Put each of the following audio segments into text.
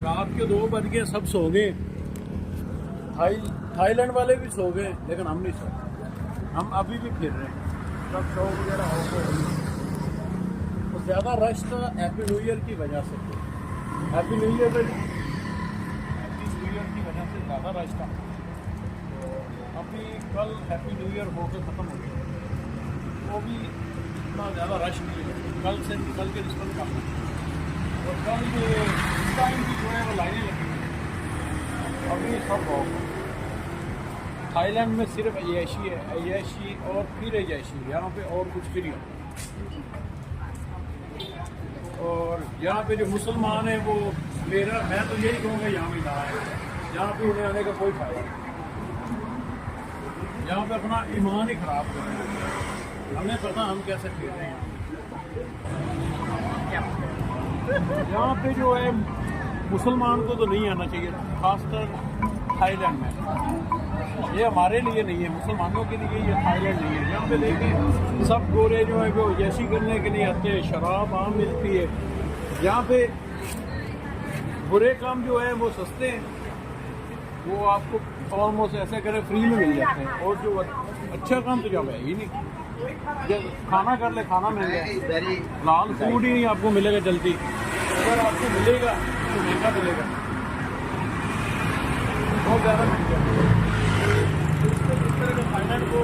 रात के 2 बज गए, सब सो गए। थाईलैंड वाले भी सो गए, लेकिन हम नहीं सो। हम अभी भी फिर रहे हैं, सब शो वगैरह हो गए। तो ज़्यादा रश था हैप्पी न्यू ईयर की वजह से। हैप्पी न्यू ईयर की वजह से ज़्यादा रश था। तो अभी कल हैप्पी न्यू ईयर होकर ख़त्म हो गया, वो भी इतना ज़्यादा रश नहीं है। कल के रिस्पॉन्स कम है। और कल टाइम की जो है वो लाइनें लगी हुई है। अभी सब लोग थाईलैंड में सिर्फ अय्याशी है, अय्याशी और फिर अय्याशी। यहाँ पे और कुछ भी नहीं होता। और यहाँ पे जो मुसलमान है वो मैं तो यही कहूँगा यहाँ में ना आए। यहाँ पे उन्हें आने का कोई फायदा नहीं। यहाँ पे अपना ईमान ही खराब कर रहे हैं। हमें पता हम कैसे फिर रहे हैं। यहाँ पे जो है मुसलमान को तो नहीं आना चाहिए, खासकर थाईलैंड में। ये हमारे लिए नहीं है, मुसलमानों के लिए ये थाईलैंड नहीं है। यहाँ पे देखिए सब गोरे जो है वो जैसी करने के लिए आते हैं। शराब आम मिलती है यहाँ पे। बुरे काम जो है वो सस्ते हैं, वो आपको ऑलमोस्ट ऐसे करें फ्री में मिल जाते हैं। और जो अच्छा काम तो जब है ही नहीं। जब खाना कर ले, खाना मिल जाए, लाल फूड ही नहीं आपको मिलेगा जल्दी। अगर आपको मिलेगा तो महंगा मिलेगा, बहुत ज़्यादा महंगा। इस तरह का थाईलैंड को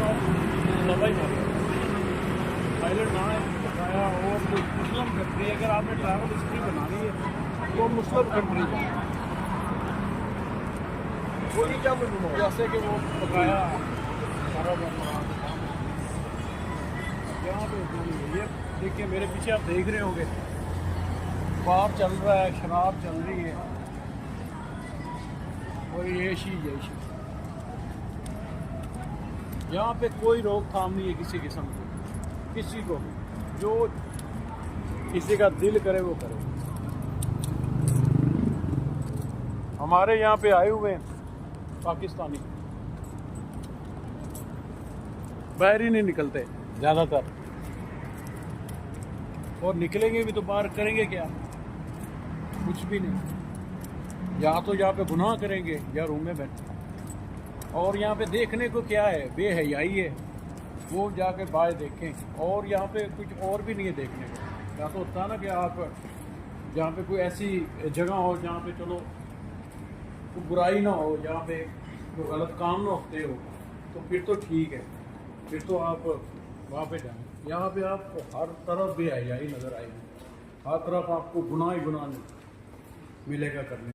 दबा ही मारे। थाईलैंड ना बताया और कोई मुस्लिम कंट्री, अगर आपने ट्रैवल हिस्ट्री बनानी है तो मुस्लिम कंट्री है। वही जब जैसे कि वो बताया यहाँ पे ये देखिए, मेरे पीछे आप देख रहे होंगे बार चल रहा है, शराब चल रही है। और ये यहाँ पे कोई रोकथाम नहीं है किसी किस्म की, किसी को भी। जो किसी का दिल करे वो करे। हमारे यहाँ पे आए हुए हैं पाकिस्तानी, बाहर ही नहीं निकलते ज़्यादातर। और निकलेंगे भी तो बाहर करेंगे क्या? कुछ भी नहीं। या तो यहाँ पे गुनाह करेंगे या रूम में बैठे। और यहाँ पे देखने को क्या है? बेहयाई है, वो जाके बाहर देखें। और यहाँ पे कुछ और भी नहीं है देखने को। या तो होता है ना कि आप जहाँ पे कोई ऐसी जगह हो जहाँ पे चलो कोई बुराई ना हो, जहाँ पे कोई गलत काम ना होते हो, तो फिर तो ठीक है, फिर तो आप वहाँ पे जाएँ। यहाँ पे आपको हर तरफ बेहयाई नज़र आएगी, हर तरफ आपको गुनाह ही गुनाह मिलेगा करने।